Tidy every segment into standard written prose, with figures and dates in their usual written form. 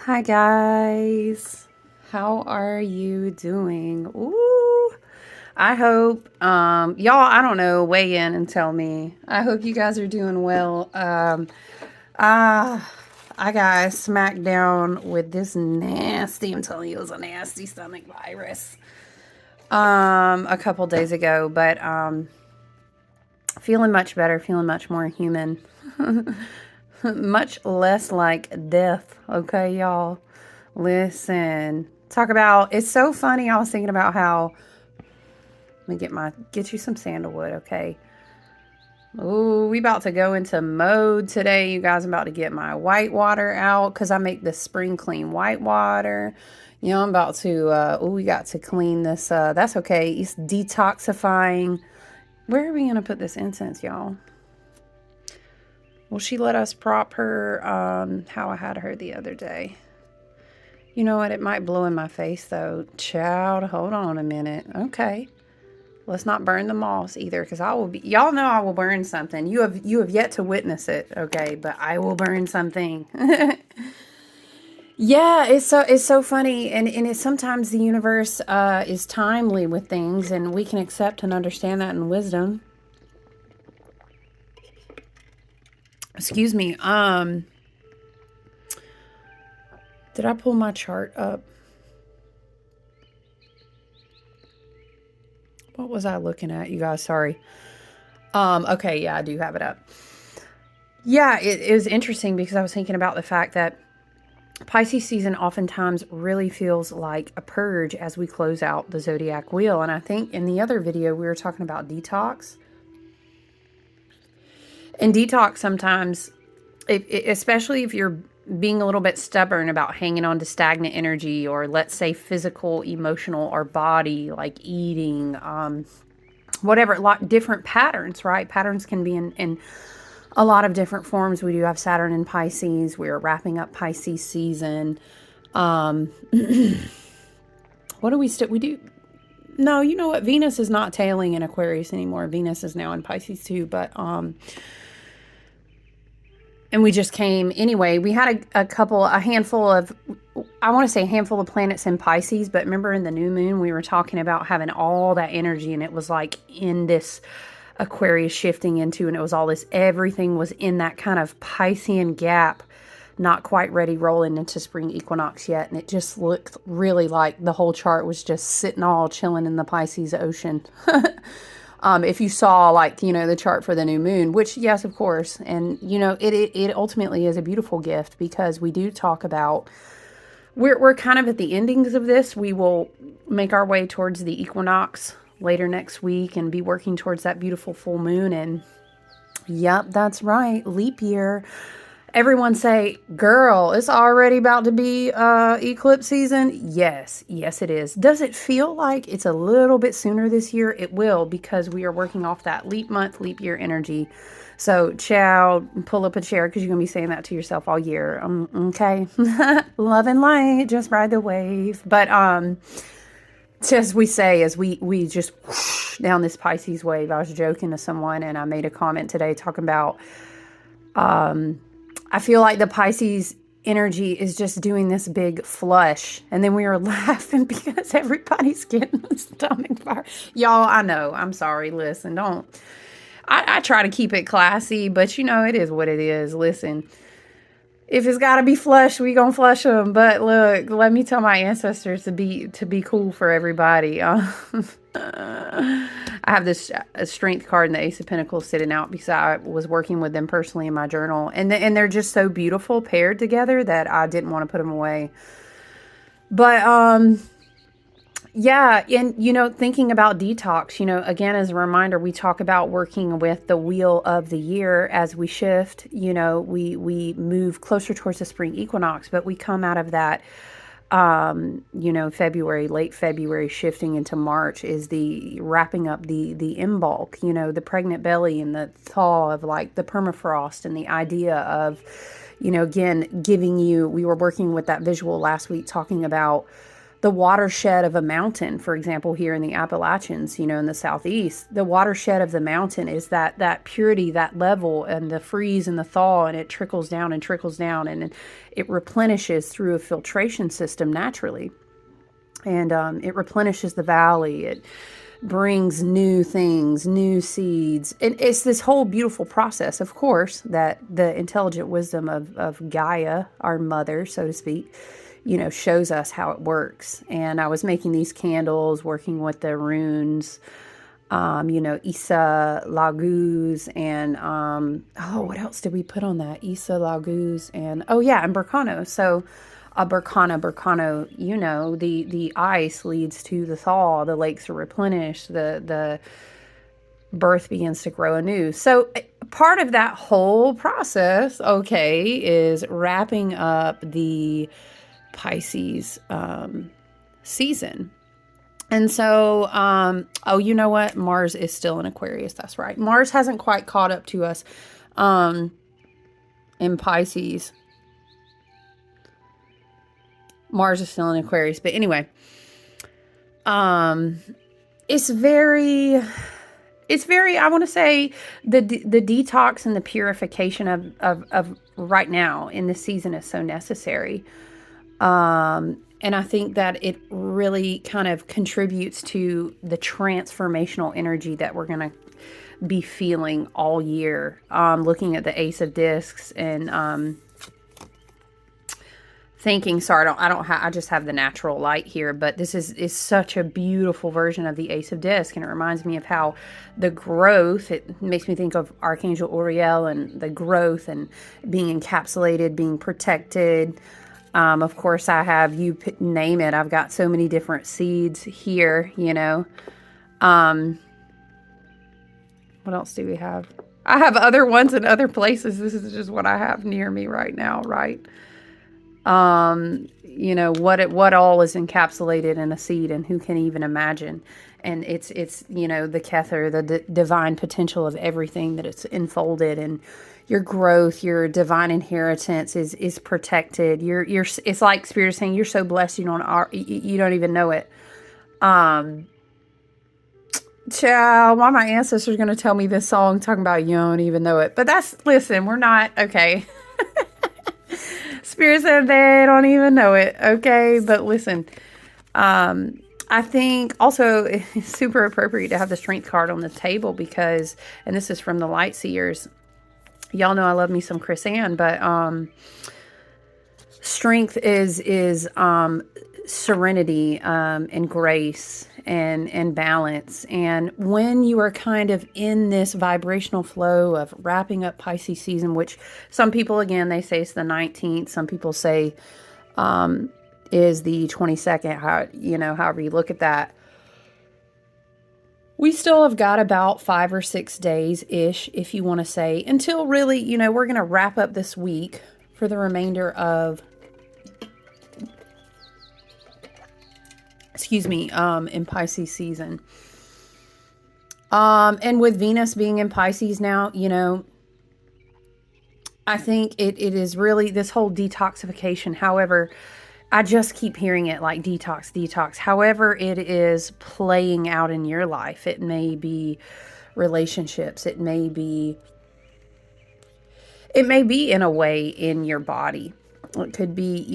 Hi guys, how are you doing? Ooh, I hope y'all, I don't know, weigh in and tell me. I hope you guys are doing well. I got smacked down with this nasty, I'm telling you, it was a nasty stomach virus a couple days ago, but feeling much better, feeling much more human. Much less like death, okay, y'all? Listen, talk about, it's so funny. I was thinking about how, let me get you some sandalwood, okay? Ooh, we about to go into mode today. You guys, I'm about to get my white water out because I make this spring clean white water. You know, I'm about to, we got to clean this. That's okay. It's detoxifying. Where are we going to put this incense, y'all? Will she let us prop her how I had her the other day? You know what? It might blow in my face, though. Child, hold on a minute. Okay. Let's not burn the moss either, because I will be... Y'all know I will burn something. You have yet to witness it, okay? But I will burn something. Yeah, it's so funny. And it's sometimes the universe is timely with things, and we can accept and understand that in wisdom. Excuse me. Did I pull my chart up? What was I looking at, you guys? Sorry. Okay, yeah, I do have it up. Yeah, it was interesting because I was thinking about the fact that Pisces season oftentimes really feels like a purge as we close out the zodiac wheel. And I think in the other video, we were talking about detox. And detox sometimes, especially if you're being a little bit stubborn about hanging on to stagnant energy, or let's say physical, emotional, or body, like eating, whatever, a lot different patterns, right? Patterns can be in a lot of different forms. We do have Saturn in Pisces. We're wrapping up Pisces season. What do we still, we do, no, you know what? Venus is not tailing in Aquarius anymore. Venus is now in Pisces too, but, and we just came, anyway, we had a handful of, I want to say a handful of planets in Pisces, but remember in the new moon, we were talking about having all that energy, and it was like in this Aquarius shifting into, and it was all this, everything was in that kind of Piscean gap, not quite ready, rolling into spring equinox yet. And it just looked really like the whole chart was just sitting all chilling in the Pisces ocean. If you saw, like, you know, the chart for the new moon, which, yes, of course. And, you know, it ultimately is a beautiful gift, because we do talk about, we're kind of at the endings of this. We will make our way towards the equinox later next week and be working towards that beautiful full moon. And yep, that's right. Leap year. Everyone say, girl, it's already about to be eclipse season. Yes, it is. Does it feel like it's a little bit sooner this year? It will, because we are working off that leap month, leap year energy. So, child, pull up a chair, because you're going to be saying that to yourself all year. Okay. Love and light, just ride the wave. But as we say, as we just whoosh down this Pisces wave. I was joking to someone, and I made a comment today talking about, I feel like the Pisces energy is just doing this big flush. And then we were laughing because everybody's getting the stomach fire. Y'all, I know. I'm sorry. Listen, don't. I try to keep it classy, but you know, it is what it is. Listen, if it's got to be flushed, we gonna flush them. But look, let me tell my ancestors to be cool for everybody. I have this strength card and the Ace of Pentacles sitting out because I was working with them personally in my journal. And they're just so beautiful paired together that I didn't want to put them away. But, yeah, and, you know, thinking about detox, you know, again, as a reminder, we talk about working with the wheel of the year as we shift. You know, we move closer towards the spring equinox, but we come out of that, you know, late February, shifting into March is the wrapping up the bulk, you know, the pregnant belly and the thaw of like the permafrost, and the idea of, you know, again, giving you, we were working with that visual last week, talking about the watershed of a mountain, for example, here in the Appalachians, you know, in the southeast, the watershed of the mountain is that purity, that level, and the freeze and the thaw, and it trickles down and trickles down, and it replenishes through a filtration system naturally. And it replenishes the valley. It brings new things, new seeds. And it's this whole beautiful process, of course, that the intelligent wisdom of Gaia, our mother, so to speak, you know, shows us how it works. And I was making these candles, working with the runes, you know, Isa Laguz, and what else did we put on that? Isa Laguz, and and Burkano. So Burkano, you know, the ice leads to the thaw, the lakes are replenished, the birth begins to grow anew. So part of that whole process, is wrapping up the Pisces season. And so, you know what? Mars is still in Aquarius. That's right. Mars hasn't quite caught up to us in Pisces. Mars is still in Aquarius. But anyway, it's very, I want to say the detox and the purification of right now in this season is so necessary. And I think that it really kind of contributes to the transformational energy that we're going to be feeling all year. Looking at the Ace of Discs and, thinking, sorry, I just have the natural light here, but this is such a beautiful version of the Ace of Discs, and it reminds me of how the growth, it makes me think of Archangel Uriel and the growth and being encapsulated, being protected. Of course, I have, you name it, I've got so many different seeds here, you know. What else do we have? I have other ones in other places. This is just what I have near me right now, right? You know, what all is encapsulated in a seed, and who can even imagine? And it's, you know, the Kether, the divine potential of everything that it's enfolded, and your growth, your divine inheritance is protected. It's like Spirit is saying, you're so blessed, you don't even know it. Child, why my ancestors going to tell me this song talking about you don't even know it? But listen, we're not, okay. Spirit said they don't even know it, okay? But listen, I think also it's super appropriate to have the Strength card on the table because, and this is from the Light Seers, y'all know I love me some Chris Ann, but Strength is serenity and grace and balance. And when you are kind of in this vibrational flow of wrapping up Pisces season, which some people, again, they say it's the 19th. Some people say is the 22nd, however you look at that. We still have got about 5 or 6 days-ish, if you want to say, until really, we're going to wrap up this week for the remainder of in Pisces season. And with Venus being in Pisces now, I think it is really this whole detoxification. However, I just keep hearing it like detox. However it is playing out in your life. It may be relationships. It may be in a way in your body. It could be,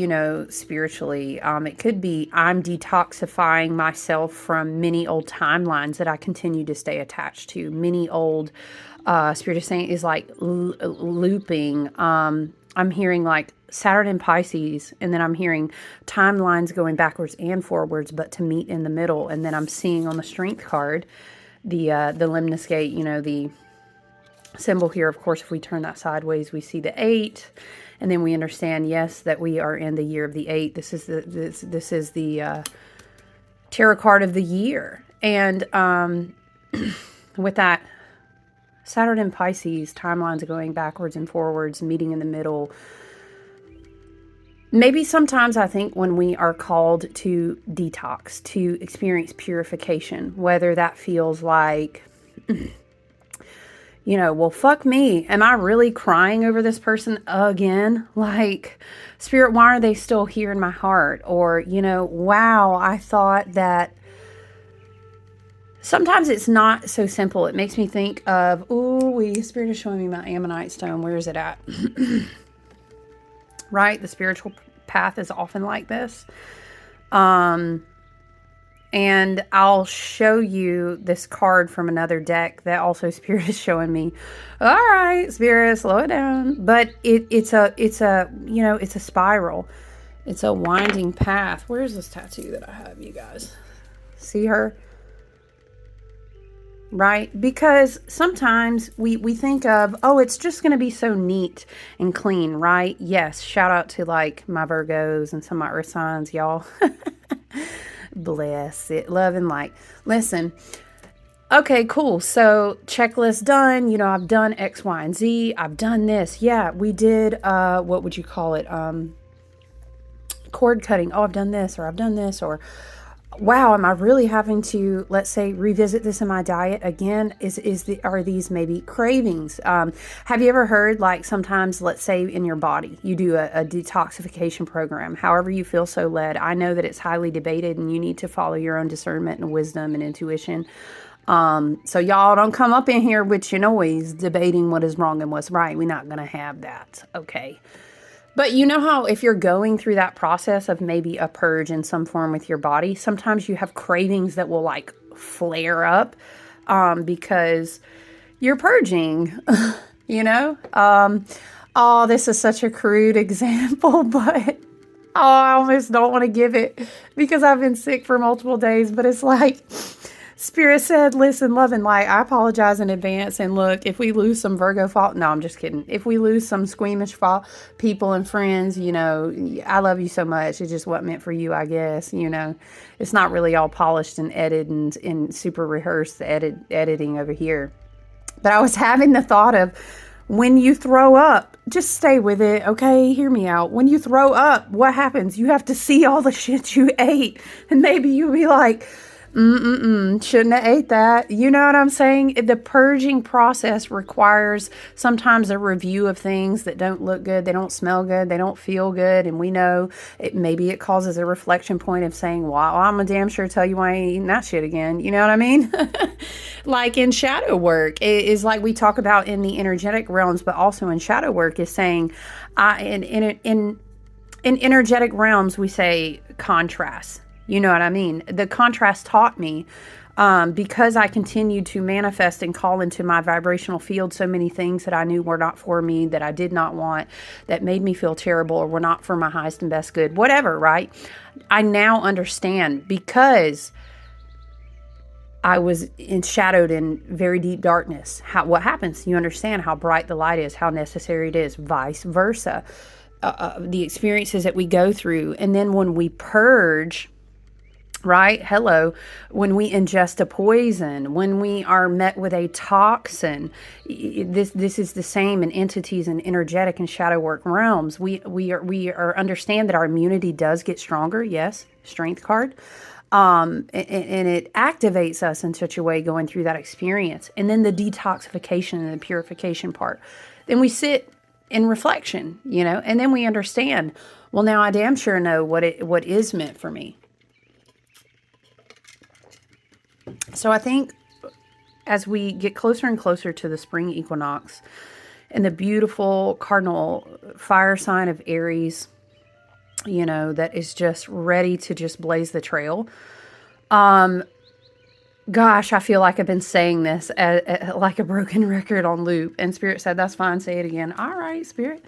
spiritually. It could be I'm detoxifying myself from many old timelines that I continue to stay attached to. Many old, Spirit is saying, is like looping. I'm hearing like Saturn in Pisces, and then I'm hearing timelines going backwards and forwards, but to meet in the middle. And then I'm seeing on the Strength card, the lemniscate, the symbol here. Of course, if we turn that sideways, we see the 8. And then we understand, yes, that we are in the year of the 8. This is the tarot card of the year. And with that, Saturn in Pisces, timelines going backwards and forwards, meeting in the middle. Maybe sometimes I think when we are called to detox, to experience purification, whether that feels like Well, fuck me. Am I really crying over this person again? Like, Spirit, why are they still here in my heart? Or, wow, I thought that. Sometimes it's not so simple. It makes me think of, Spirit is showing me my Ammonite stone. Where is it at? Right? The spiritual path is often like this. And I'll show you this card from another deck that also Spirit is showing me. All right, Spirit, slow it down. But it's a spiral. It's a winding path. Where's this tattoo that I have, you guys? See her? Right? Because sometimes we think of, it's just going to be so neat and clean, right? Yes. Shout out to like my Virgos and some of my earth signs, y'all. Bless it. Love and light. Listen. Okay, cool. So checklist done. I've done X, Y, and Z. I've done this. Yeah, we did, what would you call it? Cord cutting. Oh, I've done this, or I've done this, or wow, am I really having to, let's say, revisit this in my diet again? Are these maybe cravings? Have you ever heard, like, sometimes, let's say in your body, you do a detoxification program, however you feel so led. I know that it's highly debated and you need to follow your own discernment and wisdom and intuition. So y'all don't come up in here with your noise debating what is wrong and what's right. We're not going to have that. Okay. But you know how if you're going through that process of maybe a purge in some form with your body, sometimes you have cravings that will like flare up because you're purging, this is such a crude example, but I almost don't want to give it because I've been sick for multiple days. But it's like Spirit said, listen, love and light, I apologize in advance. And look, if we lose some Virgo fault, no, I'm just kidding. If we lose some squeamish fault people and friends, I love you so much. It just wasn't meant for you, I guess. It's not really all polished and edited and super rehearsed editing over here. But I was having the thought of when you throw up, just stay with it. Okay. Hear me out. When you throw up, what happens? You have to see all the shit you ate. And maybe you'll be like, shouldn't have ate that. You know what I'm saying? The purging process requires sometimes a review of things that don't look good. They don't smell good. They don't feel good. And we know maybe it causes a reflection point of saying, well, I'm a damn sure tell you I ain't eating that shit again. You know what I mean? Like in shadow work, it is like we talk about in the energetic realms, but also in shadow work is saying, in energetic realms, we say contrast. You know what I mean? The contrast taught me, because I continued to manifest and call into my vibrational field so many things that I knew were not for me, that I did not want, that made me feel terrible, or were not for my highest and best good, whatever, right? I now understand because I was shadowed in very deep darkness. What happens? You understand how bright the light is, how necessary it is, vice versa. The experiences that we go through. And then when we purge, right? Hello. When we ingest a poison, when we are met with a toxin, this is the same in entities and energetic and shadow work realms. We are understand that our immunity does get stronger. Yes. Strength card. And it activates us in such a way going through that experience. And then the detoxification and the purification part. Then we sit in reflection, and then we understand, well, now I damn sure know what is meant for me. So I think as we get closer and closer to the spring equinox and the beautiful cardinal fire sign of Aries, that is just ready to just blaze the trail. Gosh, I feel like I've been saying this like a broken record on loop. And Spirit said, that's fine. Say it again. All right, Spirit.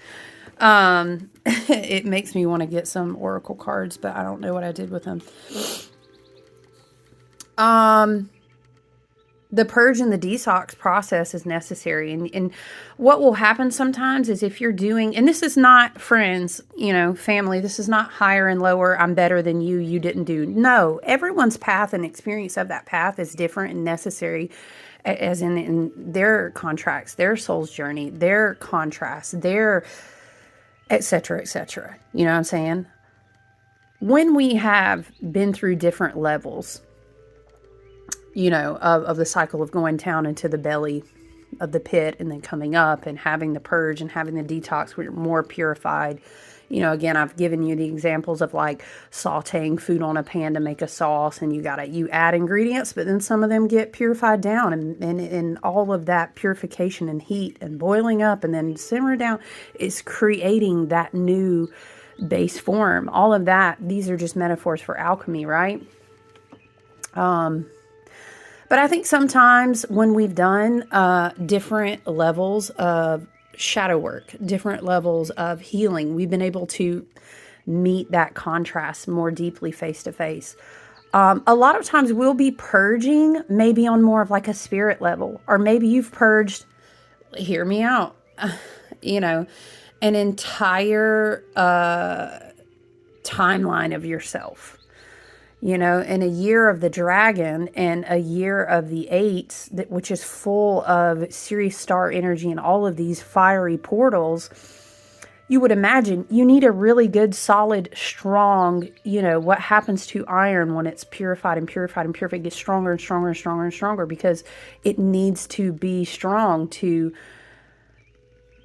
It makes me want to get some oracle cards, but I don't know what I did with them. The purge and the detox process is necessary. And what will happen sometimes is if you're doing, and this is not friends, family, this is not higher and lower, I'm better than you, you didn't do. No, everyone's path and experience of that path is different and necessary, as in their contracts, their soul's journey, their contrast, their et cetera, et cetera. You know what I'm saying? When we have been through different levels, of the cycle of going down into the belly of the pit and then coming up and having the purge and having the detox, we're more purified. You know, again, I've given you the examples of like sauteing food on a pan to make a sauce, and you add ingredients, but then some of them get purified down, and all of that purification and heat and boiling up and then simmer down is creating that new base form. All of that, these are just metaphors for alchemy, right? But I think sometimes when we've done different levels of shadow work, different levels of healing, we've been able to meet that contrast more deeply face to face. A lot of times we'll be purging maybe on more of like a spirit level, or maybe you've purged, hear me out, you know, an entire timeline of yourself. You know, in a year of the dragon and a year of the eights, which is full of Sirius star energy and all of these fiery portals, you would imagine you need a really good, solid, strong, you know, what happens to iron when it's purified and purified and purified, it gets stronger and stronger and stronger and stronger because it needs to be strong to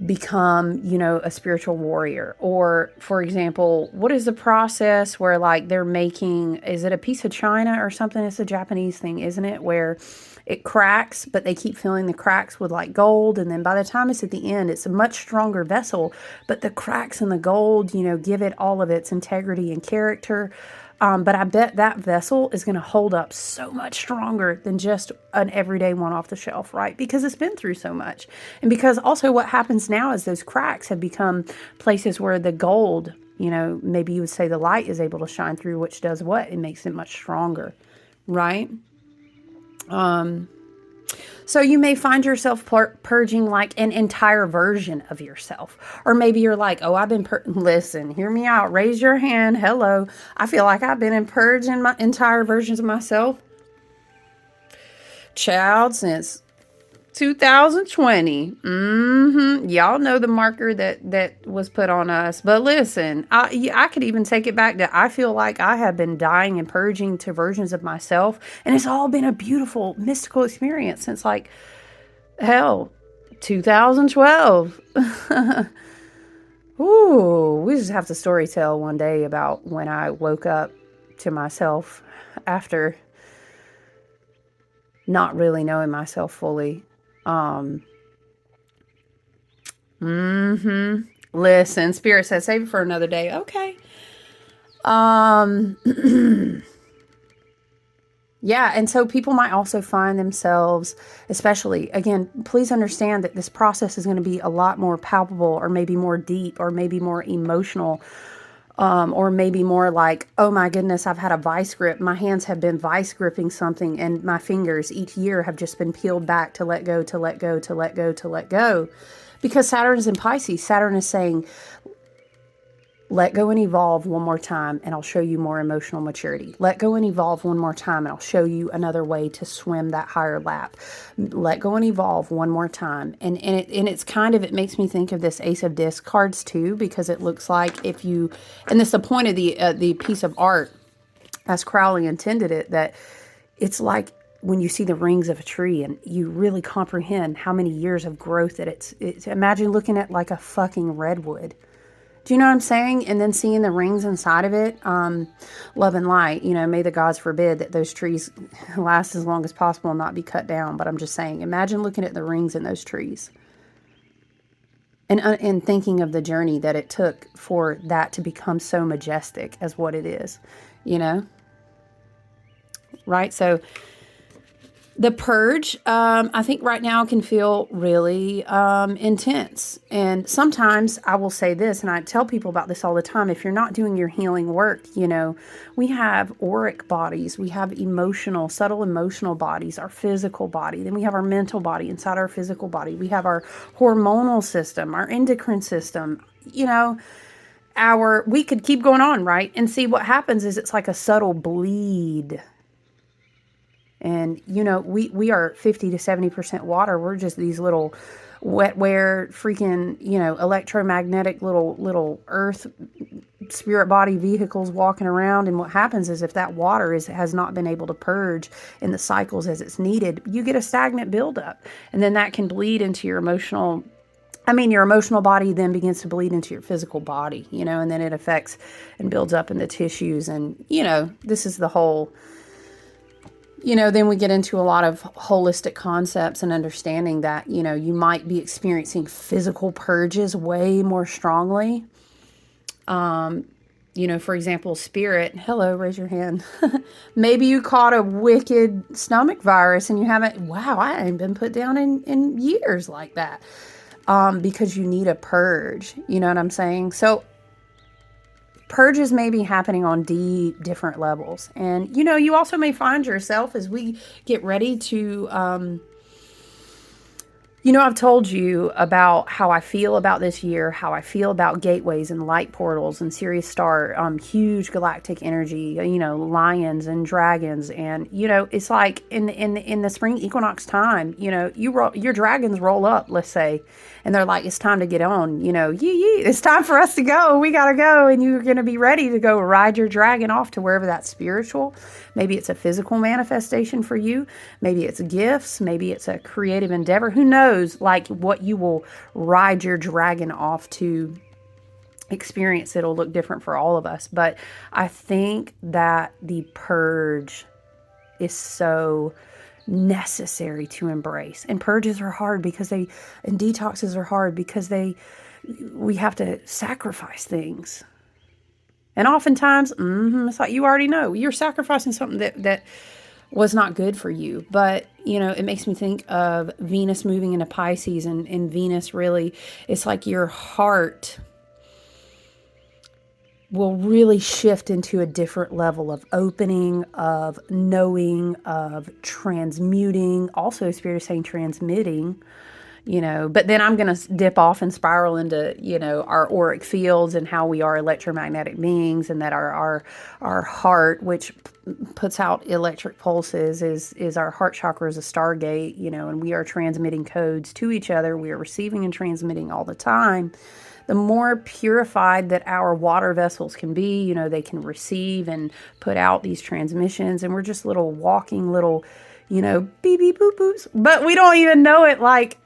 become, you know, a spiritual warrior. Or, for example, what is the process where like they're making, is it a piece of china or something? It's a Japanese thing, isn't it? Where it cracks, but they keep filling the cracks with like gold. And then by the time it's at the end, it's a much stronger vessel, but the cracks in the gold, you know, give it all of its integrity and character. But I bet that vessel is going to hold up so much stronger than just an everyday one off the shelf, right? Because it's been through so much. And because also what happens now is those cracks have become places where the gold, you know, maybe you would say the light is able to shine through, which does what? It makes it much stronger, right? So you may find yourself purging like an entire version of yourself. Or maybe you're like, oh, I've been listen, hear me out. Raise your hand. Hello. I feel like I've been in purging my entire versions of myself, child, since 2020. Y'all know the marker that was put on us. But listen, I could even take it back to, I feel like I have been dying and purging to versions of myself. And it's all been a beautiful, mystical experience since like, hell, 2012. Ooh, we just have to story tell one day about when I woke up to myself after not really knowing myself fully. Listen, Spirit says, save it for another day. Okay. Yeah. And so people might also find themselves, especially, again, please understand that this process is going to be a lot more palpable, or maybe more deep, or maybe more emotional, or maybe more like, oh my goodness, I've had a vice grip. My hands have been vice gripping something, and my fingers each year have just been peeled back to let go, to let go, to let go, to let go. Because Saturn is in Pisces. Saturn is saying, let go and evolve one more time, and I'll show you more emotional maturity. Let go and evolve one more time, and I'll show you another way to swim that higher lap. Let go and evolve one more time. And it's kind of, it makes me think of this Ace of Disc cards too, because it looks like if you, and this is the point of the piece of art, as Crowley intended it, that it's like when you see the rings of a tree and you really comprehend how many years of growth that it's imagine looking at like a fucking redwood. Do you know what I'm saying? And then seeing the rings inside of it, love and light, you know, may the gods forbid that those trees last as long as possible and not be cut down. But I'm just saying, imagine looking at the rings in those trees and thinking of the journey that it took for that to become so majestic as what it is, you know? Right? So the purge, I think right now can feel really intense. And sometimes I will say this, and I tell people about this all the time. If you're not doing your healing work, you know, we have auric bodies. We have emotional, subtle emotional bodies, our physical body. Then we have our mental body inside our physical body. We have our hormonal system, our endocrine system, you know, we could keep going on, right? And see what happens is it's like a subtle bleed. And, you know, we are 50 to 70% water. We're just these little wetware, freaking, you know, electromagnetic little earth spirit body vehicles walking around. And what happens is if that water has not been able to purge in the cycles as it's needed, you get a stagnant buildup. And then that can bleed into your emotional body then begins to bleed into your physical body, and then it affects and builds up in the tissues. And, this is the whole, then we get into a lot of holistic concepts and understanding that, you might be experiencing physical purges way more strongly. For example, spirit, hello, raise your hand. Maybe you caught a wicked stomach virus and you haven't, I haven't been put down in years like that. Because you need a purge, you know what I'm saying? So purges may be happening on different levels. And, you also may find yourself as we get ready to, I've told you about how I feel about this year, how I feel about gateways and light portals and Sirius Star, huge galactic energy, lions and dragons. And, it's like in the spring equinox time, your dragons roll up, let's say, and they're like, it's time to get on, it's time for us to go. We got to go. And you're going to be ready to go ride your dragon off to wherever that's spiritual. Maybe it's a physical manifestation for you. Maybe it's gifts. Maybe it's a creative endeavor. Who knows, like, what you will ride your dragon off to experience. It'll look different for all of us. But I think that the purge is so necessary to embrace. And purges are hard and detoxes are hard because we have to sacrifice things. And oftentimes, it's like, you already know, you're sacrificing something that was not good for you. But, it makes me think of Venus moving into Pisces, and Venus really, it's like your heart will really shift into a different level of opening, of knowing, of transmuting. Also, Spirit is saying transmitting. But then I'm going to dip off and spiral into, our auric fields and how we are electromagnetic beings, and that our heart, which puts out electric pulses, is our heart chakra is a stargate, and we are transmitting codes to each other. We are receiving and transmitting all the time. The more purified that our water vessels can be, they can receive and put out these transmissions, and we're just walking little, beep, beep, boop, boops. But we don't even know it. Like,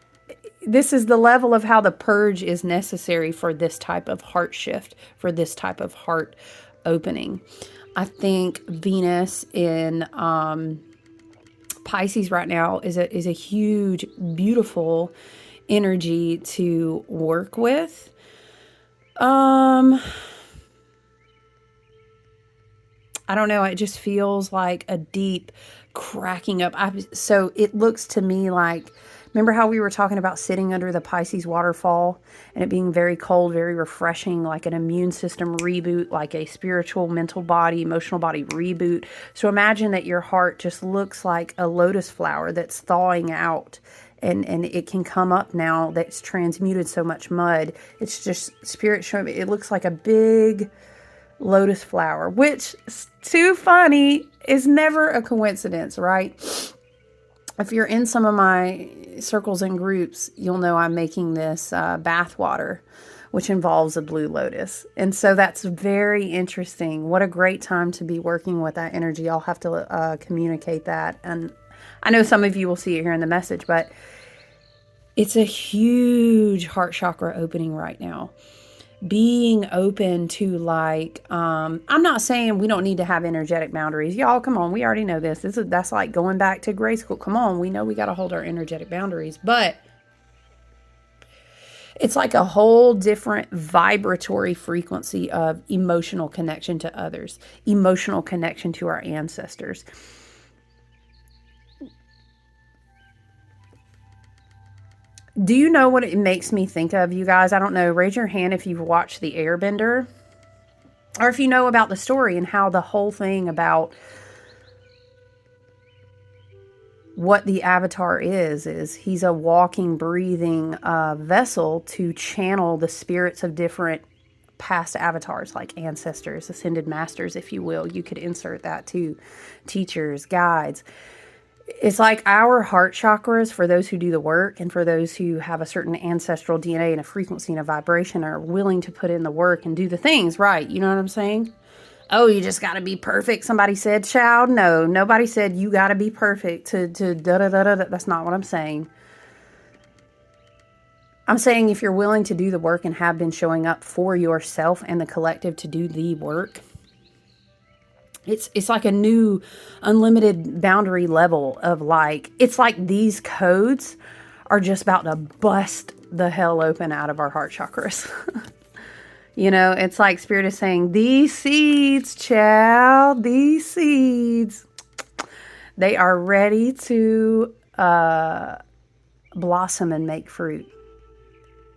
this is the level of how the purge is necessary for this type of heart shift, for this type of heart opening. I think Venus in Pisces right now is a huge, beautiful energy to work with. I don't know. It just feels like a deep cracking up. So it looks to me like, remember how we were talking about sitting under the Pisces waterfall and it being very cold, very refreshing, like an immune system reboot, like a spiritual, mental body, emotional body reboot. So imagine that your heart just looks like a lotus flower that's thawing out. And it can come up now that's transmuted so much mud. It's just Spirit showing me. It looks like a big lotus flower, which, too funny, is never a coincidence, right? If you're in some of my circles and groups, you'll know I'm making this bath water, which involves a blue lotus. And so that's very interesting. What a great time to be working with that energy. I'll have to communicate that. And I know some of you will see it here in the message, but it's a huge heart chakra opening right now. Being open to I'm not saying we don't need to have energetic boundaries. Y'all, come on. We already know this. That's like going back to grade school. Come on. We know we got to hold our energetic boundaries, but it's like a whole different vibratory frequency of emotional connection to others, emotional connection to our ancestors. Do you know what it makes me think of, you guys? I don't know. Raise your hand if you've watched The Airbender, or if you know about the story and how the whole thing about what the avatar is he's a walking, breathing vessel to channel the spirits of different past avatars, like ancestors, ascended masters, if you will. You could insert that too. Teachers, guides. It's like our heart chakras, for those who do the work and for those who have a certain ancestral DNA and a frequency and a vibration, are willing to put in the work and do the things right. You know what I'm saying? Oh, you just got to be perfect. Somebody said, child. No, nobody said you got to be perfect to da da da da. That's not what I'm saying. I'm saying if you're willing to do the work and have been showing up for yourself and the collective to do the work, it's like a new unlimited boundary level of like, it's like these codes are just about to bust the hell open out of our heart chakras. You know, it's like Spirit is saying, these seeds, child, these seeds, they are ready to blossom and make fruit.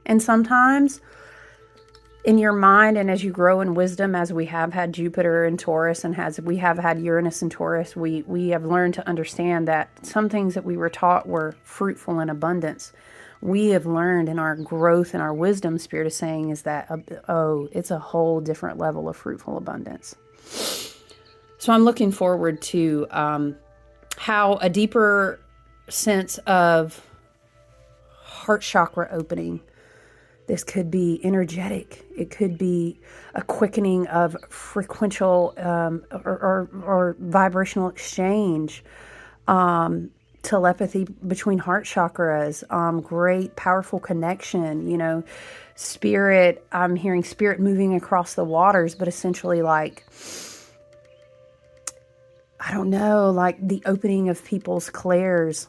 And sometimes in your mind, and as you grow in wisdom, as we have had Jupiter and Taurus, and as we have had Uranus and Taurus, we have learned to understand that some things that we were taught were fruitful in abundance. We have learned in our growth and our wisdom, Spirit is saying, is that, oh, it's a whole different level of fruitful abundance. So I'm looking forward to how a deeper sense of heart chakra opening. This could be energetic. It could be a quickening of frequential or vibrational exchange, telepathy between heart chakras, great, powerful connection, you know, spirit. I'm hearing spirit moving across the waters, but essentially like, I don't know, like the opening of people's clairs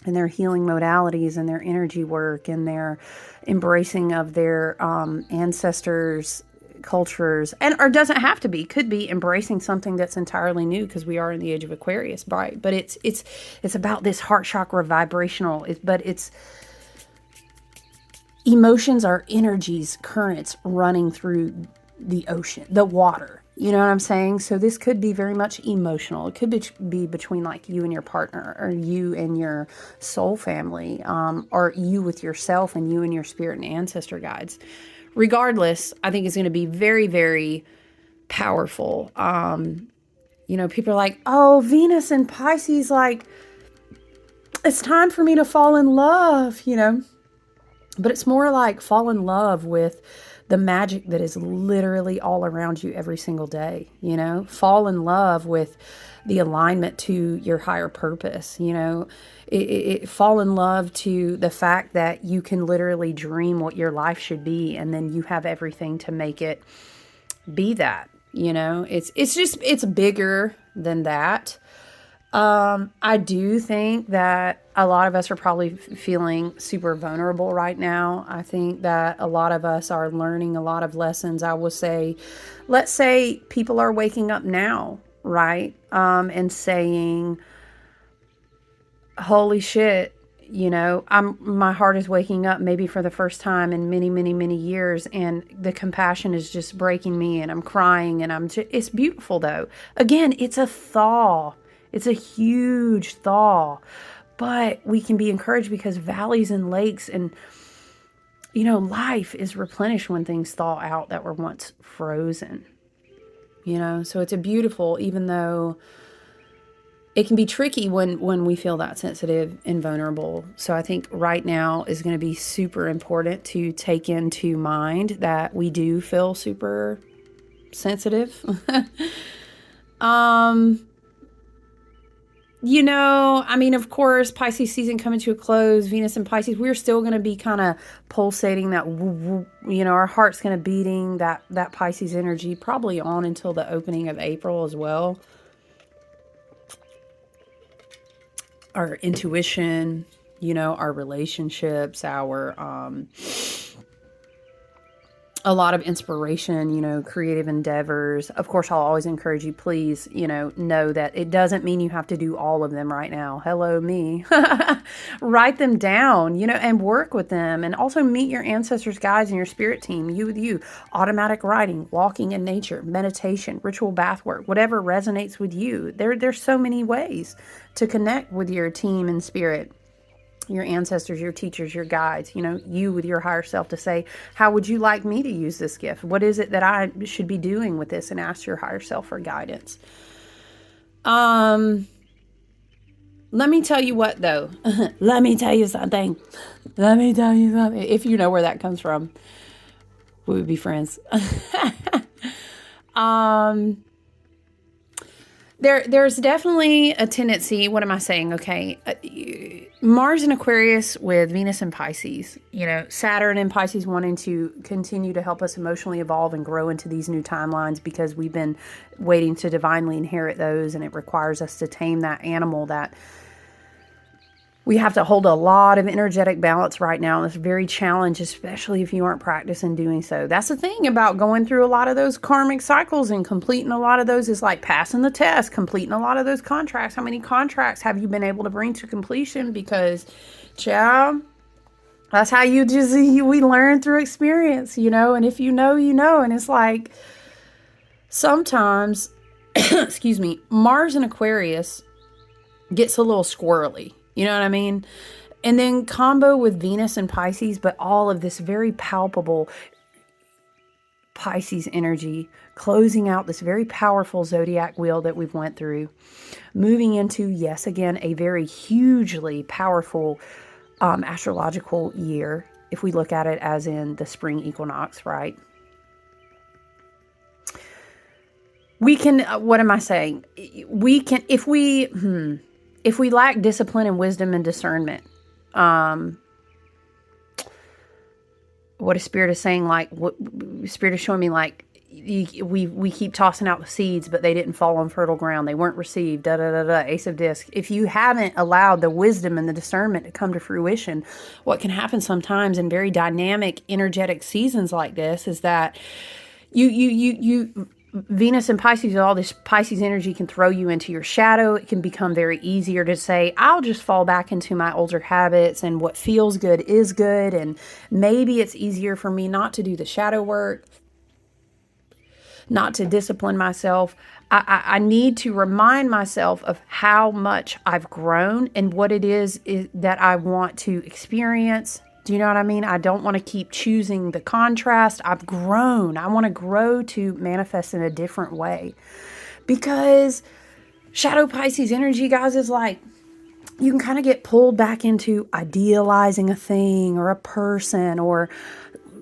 and their healing modalities and their energy work and their embracing of their ancestors' cultures, and or doesn't have to be, could be embracing something that's entirely new because we are in the age of Aquarius, right? But it's about this heart chakra vibrational. But it's emotions are energies, currents running through the ocean, the water. You know what I'm saying? So this could be very much emotional. It could be between like you and your partner, or you and your soul family, or you with yourself and you and your spirit and ancestor guides. Regardless, I think it's going to be very, very powerful. You know, people are like, oh, Venus and Pisces, like, it's time for me to fall in love, you know. But it's more like fall in love with the magic that is literally all around you every single day, you know, fall in love with the alignment to your higher purpose, you know, fall in love to the fact that you can literally dream what your life should be. And then you have everything to make it be that, you know, it's bigger than that. I do think that a lot of us are probably feeling super vulnerable right now. I think that a lot of us are learning a lot of lessons. I will say, let's say people are waking up now, right? And saying, holy shit, you know, my heart is waking up maybe for the first time in many, many, many years. And the compassion is just breaking me and I'm crying and it's beautiful though. Again, it's a thaw. It's a huge thaw, but we can be encouraged because valleys and lakes and, you know, life is replenished when things thaw out that were once frozen, you know? So it's a beautiful, even though it can be tricky when we feel that sensitive and vulnerable. So I think right now is going to be super important to take into mind that we do feel super sensitive. You know, I mean, of course, Pisces season coming to a close, Venus and Pisces, we're still going to be kind of pulsating that, you know, our heart's going to beating that Pisces energy probably on until the opening of April as well. Our intuition, you know, our relationships, our, a lot of inspiration, you know, creative endeavors. Of course, I'll always encourage you, please, you know that it doesn't mean you have to do all of them right now. Hello, me. Write them down, you know, and work with them. And also meet your ancestors, guides, and your spirit team, you with you. Automatic writing, walking in nature, meditation, ritual bath work, whatever resonates with you. There's so many ways to connect with your team and spirit. Your ancestors, your teachers, your guides, you know, you with your higher self to say, how would you like me to use this gift? What is it that I should be doing with this? And ask your higher self for guidance. Let me tell you what, though. Let me tell you something. Let me tell you something. If you know where that comes from, we would be friends. There's definitely a tendency. What am I saying? Okay. Mars in Aquarius with Venus in Pisces, Saturn in Pisces wanting to continue to help us emotionally evolve and grow into these new timelines because we've been waiting to divinely inherit those, and it requires us to tame that animal that we have to hold a lot of energetic balance right now. And it's very challenging, especially if you aren't practicing doing so. That's the thing about going through a lot of those karmic cycles and completing a lot of those is like passing the test, completing a lot of those contracts. How many contracts have you been able to bring to completion? Because, child, that's how we learn through experience, and if you know, and it's like sometimes, excuse me, Mars in Aquarius gets a little squirrely. You know what I mean? And then combo with Venus and Pisces, but all of this very palpable Pisces energy, closing out this very powerful zodiac wheel that we've went through, moving into, yes, again, a very hugely powerful astrological year, if we look at it as in the spring equinox, right? We can, what am I saying? We can, if we lack discipline and wisdom and discernment, what a Spirit is saying, like, what Spirit is showing me, like, we keep tossing out the seeds, but they didn't fall on fertile ground. They weren't received, Ace of Discs. If you haven't allowed the wisdom and the discernment to come to fruition, what can happen sometimes in very dynamic, energetic seasons like this is that Venus and Pisces, all this Pisces energy can throw you into your shadow. It can become very easier to say, I'll just fall back into my older habits, and what feels good is good. And maybe it's easier for me not to do the shadow work, not to discipline myself. I need to remind myself of how much I've grown and what it is that I want to experience. Do you know what I mean? I don't want to keep choosing the contrast. I've grown. I want to grow to manifest in a different way. Because Shadow Pisces energy, guys, is like, you can kind of get pulled back into idealizing a thing or a person, or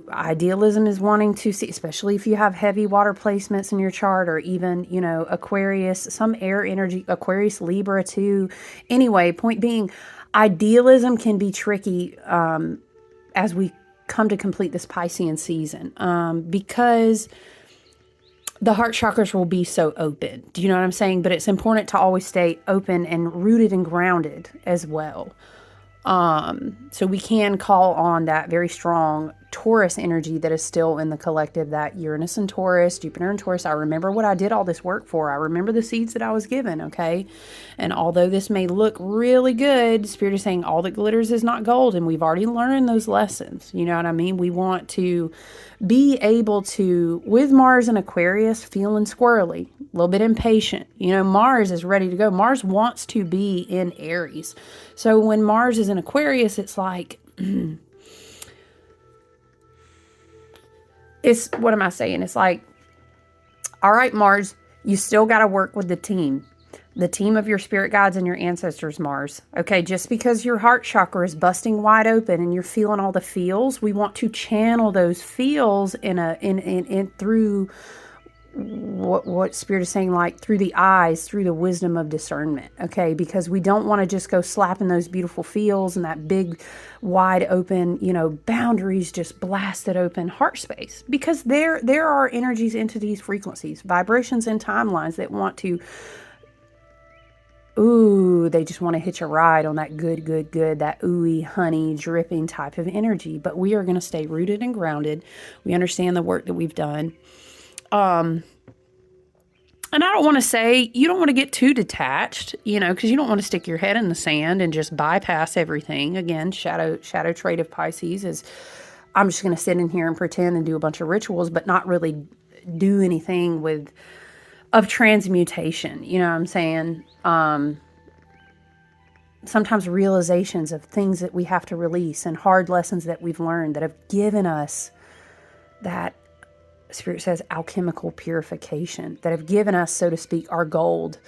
idealism is wanting to see, especially if you have heavy water placements in your chart, or even, Aquarius, some air energy, Aquarius, Libra too. Anyway, point being, idealism can be tricky, as we come to complete this Piscean season, because the heart chakras will be so open. Do you know what I'm saying? But it's important to always stay open and rooted and grounded as well. So we can call on that very strong Taurus energy that is still in the collective, that Uranus and Taurus, Jupiter and Taurus. I remember what I did all this work for. I remember the seeds that I was given, okay? And although this may look really good, Spirit is saying all that glitters is not gold, and we've already learned those lessons. You know what I mean? We want to be able to, with Mars and Aquarius, feeling squirrely, a little bit impatient. Mars is ready to go. Mars wants to be in Aries. So when Mars is in Aquarius, it's like, what am I saying? It's like, all right, Mars, you still got to work with the team of your spirit guides and your ancestors, Mars. Okay, just because your heart chakra is busting wide open and you're feeling all the feels, we want to channel those feels in through what Spirit is saying, like through the eyes, through the wisdom of discernment, okay? Because we don't want to just go slapping those beautiful feels and that big, wide open, boundaries just blasted open heart space. Because there are energies, entities, frequencies, vibrations, and timelines that want to, they just want to hitch a ride on that good, that ooey, honey, dripping type of energy. But we are going to stay rooted and grounded. We understand the work that we've done. And I don't want to say, you don't want to get too detached, because you don't want to stick your head in the sand and just bypass everything. Again, shadow trait of Pisces is, I'm just going to sit in here and pretend and do a bunch of rituals, but not really do anything of transmutation. You know what I'm saying? Sometimes realizations of things that we have to release and hard lessons that we've learned that have given us that, Spirit says, alchemical purification, that have given us, so to speak, our gold.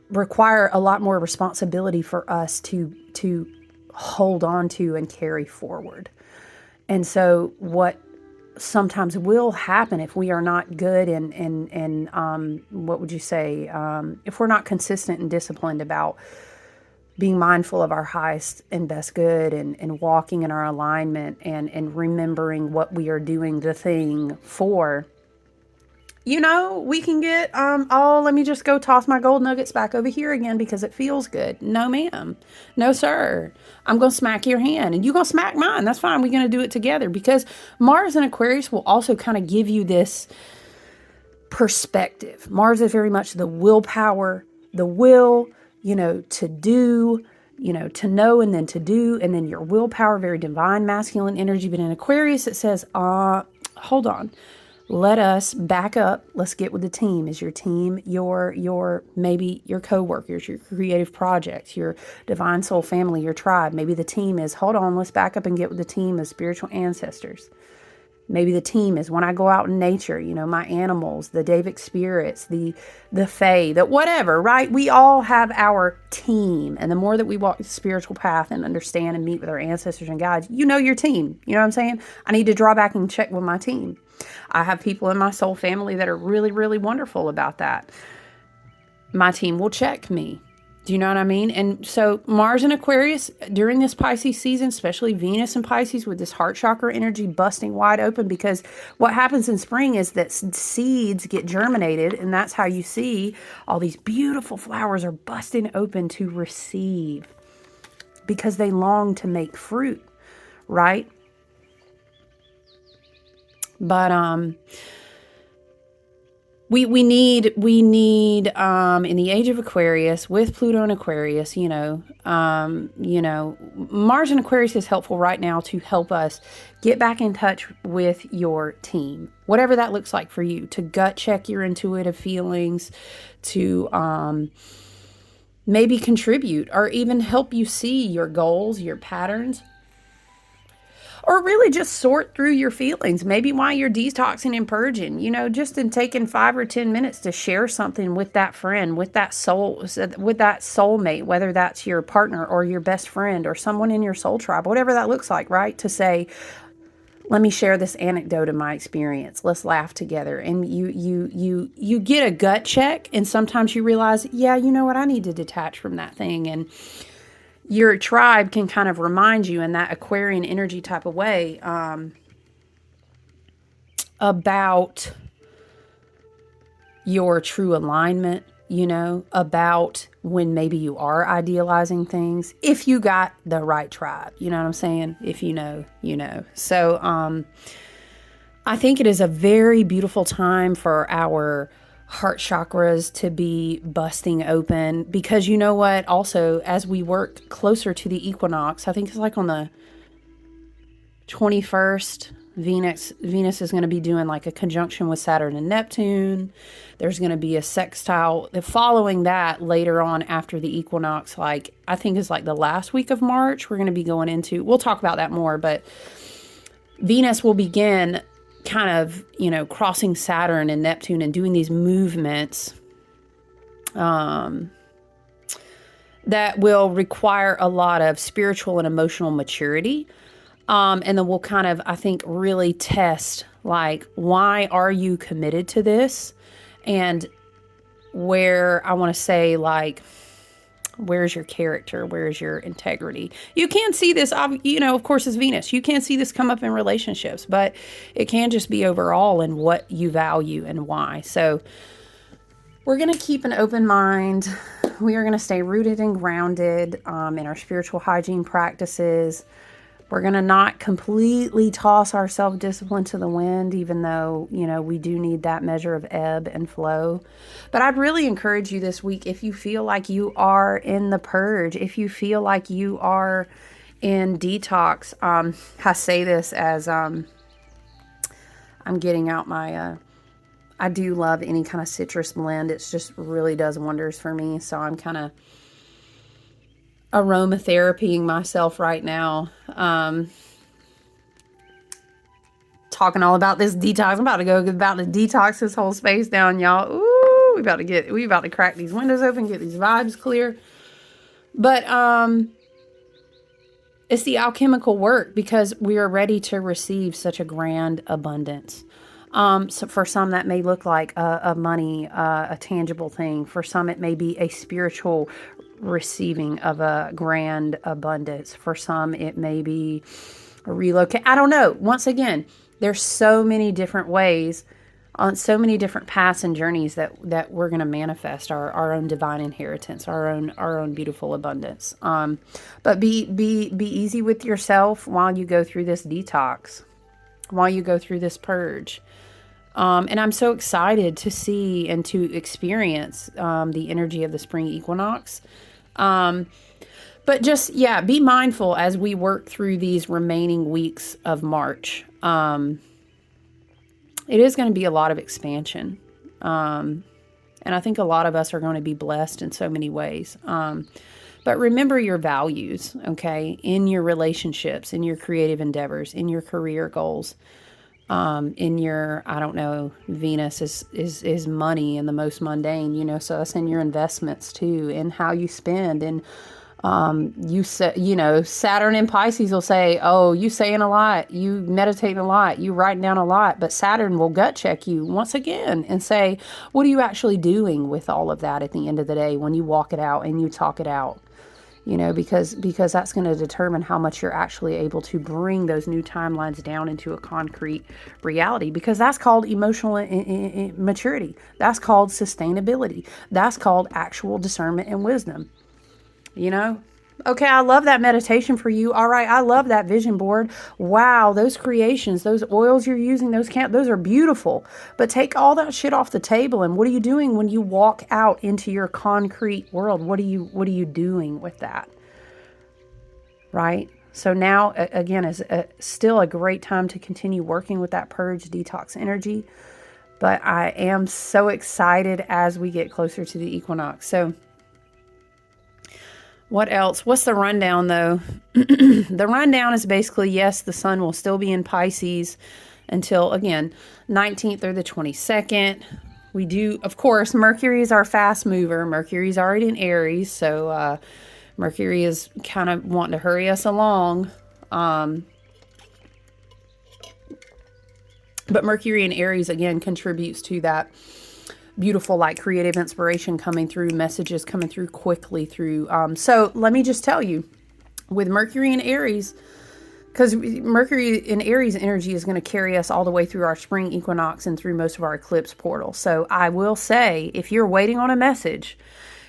require a lot more responsibility for us to hold on to and carry forward. And so what sometimes will happen if we are not good and what would you say, if we're not consistent and disciplined about being mindful of our highest and best good and walking in our alignment and remembering what we are doing the thing for, we can get, let me just go toss my gold nuggets back over here again because it feels good. No, ma'am. No, sir. I'm going to smack your hand and you're going to smack mine. That's fine. We're going to do it together because Mars and Aquarius will also kind of give you this perspective. Mars is very much the willpower, the will, to do, to know and then to do, and then your willpower, very divine masculine energy. But in Aquarius, it says, hold on. Let us back up. Let's get with the team. Is your team your maybe your coworkers, your creative projects, your divine soul family, your tribe? Maybe the team is, hold on, let's back up and get with the team of spiritual ancestors. Maybe the team is when I go out in nature, my animals, the Davic spirits, the fae, the whatever, right? We all have our team. And the more that we walk the spiritual path and understand and meet with our ancestors and guides, your team. You know what I'm saying? I need to draw back and check with my team. I have people in my soul family that are really, really wonderful about that. My team will check me. Do you know what I mean? And so Mars and Aquarius during this Pisces season, especially Venus and Pisces with this heart chakra energy busting wide open, because what happens in spring is that seeds get germinated, and that's how you see all these beautiful flowers are busting open to receive because they long to make fruit, right? But we need in the age of Aquarius with Pluto and Aquarius, Mars and Aquarius is helpful right now to help us get back in touch with your team, whatever that looks like for you, to gut check your intuitive feelings, to maybe contribute or even help you see your goals, your patterns. Or really just sort through your feelings. Maybe while you're detoxing and purging, just in taking 5 or 10 minutes to share something with that friend, with that soulmate, whether that's your partner or your best friend or someone in your soul tribe, whatever that looks like, right? To say, let me share this anecdote of my experience. Let's laugh together. And you get a gut check, and sometimes you realize, yeah, you know what? I need to detach from that thing. And your tribe can kind of remind you in that Aquarian energy type of way about your true alignment, about when maybe you are idealizing things, if you got the right tribe, you know what I'm saying? If you know, you know. So I think it is a very beautiful time for our heart chakras to be busting open, because you know what, also as we work closer to the equinox, I think it's like on the 21st, Venus is going to be doing like a conjunction with Saturn and Neptune. There's going to be a sextile following that later on after the equinox, like I think it's like the last week of March. We're going to be going into, we'll talk about that more, but Venus will begin kind of, crossing Saturn and Neptune and doing these movements that will require a lot of spiritual and emotional maturity. And then we'll kind of, I think, really test, like, why are you committed to this? And where I want to say, like, where's your character? Where's your integrity? You can see this, of course, it's Venus. You can't see this come up in relationships, but it can just be overall in what you value and why. So we're going to keep an open mind. We are going to stay rooted and grounded in our spiritual hygiene practices. We're going to not completely toss our self-discipline to the wind, even though, we do need that measure of ebb and flow. But I'd really encourage you this week, if you feel like you are in the purge, if you feel like you are in detox, I say this as I'm getting out my, I do love any kind of citrus blend. It just really does wonders for me. So I'm kind of aromatherapying myself right now, talking all about this detox. I'm about to detox this whole space down, y'all. Ooh, we about to crack these windows open, get these vibes clear. But it's the alchemical work because we are ready to receive such a grand abundance. So for some that may look like a money, a tangible thing. For some it may be a spiritual receiving of a grand abundance. For some it may be a relocate. I don't know. Once again, there's so many different ways, on so many different paths and journeys that we're going to manifest our own divine inheritance, our own beautiful abundance. But be easy with yourself while you go through this detox, while you go through this purge. And I'm so excited to see and to experience the energy of the spring equinox. But just, yeah, be mindful as we work through these remaining weeks of March. It is going to be a lot of expansion. And I think a lot of us are going to be blessed in so many ways. But remember your values, okay, in your relationships, in your creative endeavors, in your career goals, in your, I don't know, Venus is money and the most mundane, you know, so that's in your investments too, and how you spend. And Saturn in Pisces will say, oh, you saying a lot, you meditating a lot, you writing down a lot, but Saturn will gut check you once again and say, what are you actually doing with all of that at the end of the day when you walk it out and you talk it out? You know, because that's going to determine how much you're actually able to bring those new timelines down into a concrete reality, because that's called emotional maturity. That's called sustainability. That's called actual discernment and wisdom. You know? Okay, I love that meditation for you. All right, I love that vision board. Wow, those creations, those oils you're using, those are beautiful. But take all that shit off the table, and what are you doing when you walk out into your concrete world? What are you doing with that? Right? So now, again, is still a great time to continue working with that purge detox energy. But I am so excited as we get closer to the equinox. So what else? What's the rundown, though? The rundown is basically, yes, the sun will still be in Pisces until, again, 19th or the 22nd. We do, of course, Mercury is our fast mover. Mercury's already in Aries, so Mercury is kind of wanting to hurry us along. But Mercury in Aries, again, contributes to that beautiful, like, creative inspiration coming through, messages coming through quickly through. So let me just tell you, with Mercury in Aries, because Mercury in Aries energy is going to carry us all the way through our spring equinox and through most of our eclipse portal. So I will say, if you're waiting on a message,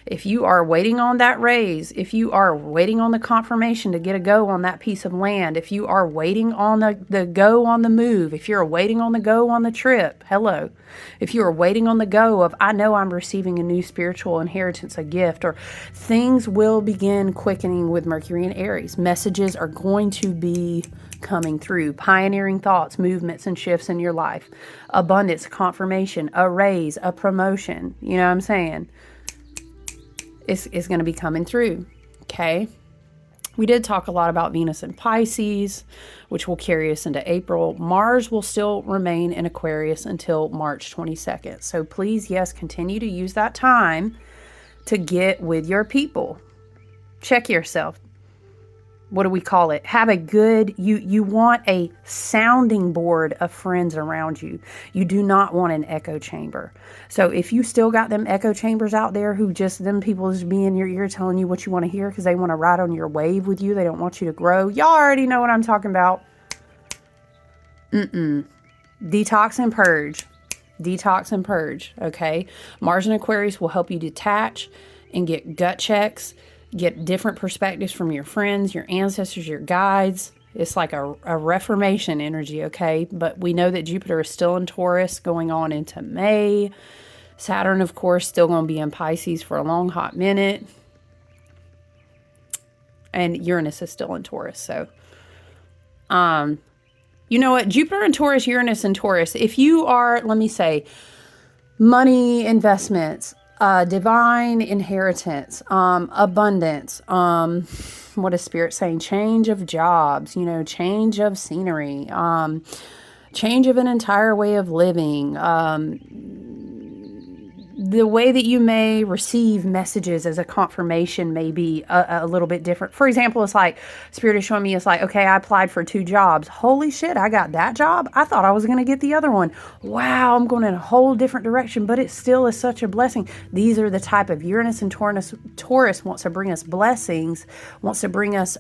if you are waiting on that raise, if you are waiting on the confirmation to get a go on that piece of land, if you are waiting on the go on the move, if you're waiting on the go on the trip, hello. If you are waiting on the go of, I know I'm receiving a new spiritual inheritance, a gift, or things will begin quickening with Mercury and Aries. Messages are going to be coming through. Pioneering thoughts, movements, and shifts in your life. Abundance, confirmation, a raise, a promotion. You know what I'm saying? Is going to be coming through. Okay. We did talk a lot about Venus and Pisces, which will carry us into April. Mars will still remain in Aquarius until March 22nd. So please, yes, continue to use that time to get with your people. Check yourself. What do we call it? Have a good, you want a sounding board of friends around you. You do not want an echo chamber. So if you still got them echo chambers out there who just, them people just be in your ear telling you what you want to hear because they want to ride on your wave with you. They don't want you to grow. Y'all already know what I'm talking about. Detox and purge. Detox and purge. Okay. Mars and Aquarius will help you detach and get gut checks. Get different perspectives from your friends, your ancestors, your guides. It's like a reformation energy, okay? But we know that Jupiter is still in Taurus going on into May. Saturn, of course, still going to be in Pisces for a long, hot minute. And Uranus is still in Taurus. So, you know what? Jupiter and Taurus, Uranus and Taurus. If you are, let me say, money investments, divine inheritance, abundance, what is Spirit saying? Change of jobs, you know, change of scenery, change of an entire way of living, the way that you may receive messages as a confirmation may be a little bit different. For example, it's like Spirit is showing me, it's like, okay, I applied for 2 jobs. Holy shit, I got that job. I thought I was going to get the other one. Wow, I'm going in a whole different direction, but it still is such a blessing. These are the type of Uranus and Taurus wants to bring us blessings, wants to bring us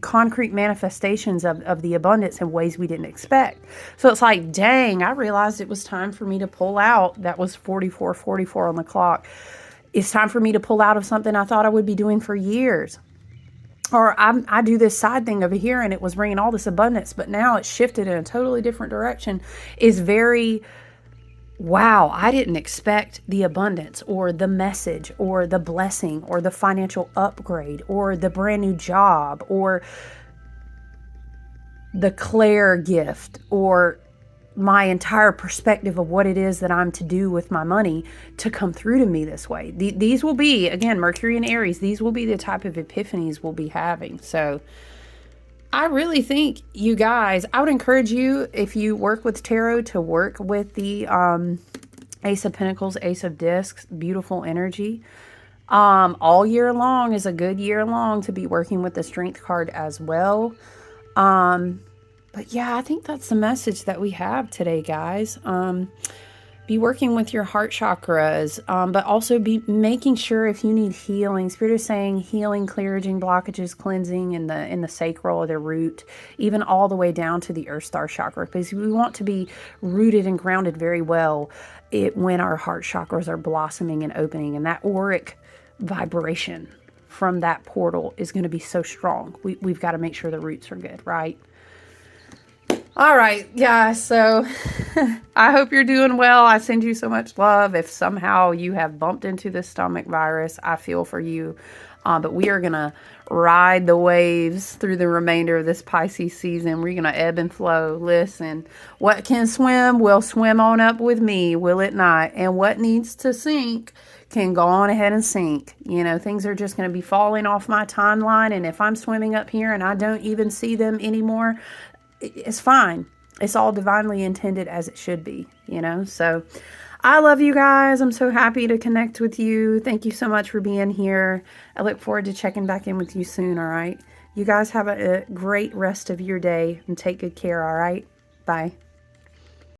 concrete manifestations of the abundance in ways we didn't expect. So it's like, dang, I realized it was time for me to pull out. That was 44 on the clock. It's time for me to pull out of something I thought I would be doing for years. Or I do this side thing over here and it was bringing all this abundance, but now it's shifted in a totally different direction. Is very, wow, I didn't expect the abundance or the message or the blessing or the financial upgrade or the brand new job or the Claire gift or my entire perspective of what it is that I'm to do with my money to come through to me this way. These will be, again, Mercury and Aries, these will be the type of epiphanies we'll be having. So I really think, you guys, I would encourage you, if you work with tarot, to work with the Ace of Pentacles, Ace of Discs, beautiful energy. All year long is a good year long to be working with the Strength card as well. But yeah, I think that's the message that we have today, guys. Be working with your heart chakras, but also be making sure if you need healing. Spirit is saying healing, clearing blockages, cleansing in the sacral or the root, even all the way down to the Earth Star chakra, because we want to be rooted and grounded very well when our heart chakras are blossoming and opening, and that auric vibration from that portal is going to be so strong. We've got to make sure the roots are good, right? All right, guys, so I hope you're doing well. I send you so much love. If somehow you have bumped into the stomach virus, I feel for you. But we are going to ride the waves through the remainder of this Pisces season. We're going to ebb and flow. Listen, what can swim will swim on up with me, will it not? And what needs to sink can go on ahead and sink. You know, things are just going to be falling off my timeline. And if I'm swimming up here and I don't even see them anymore, it's fine. It's all divinely intended as it should be, you know? So I love you guys. I'm so happy to connect with you. Thank you so much for being here. I look forward to checking back in with you soon, all right? You guys have a great rest of your day and take good care, all right? Bye.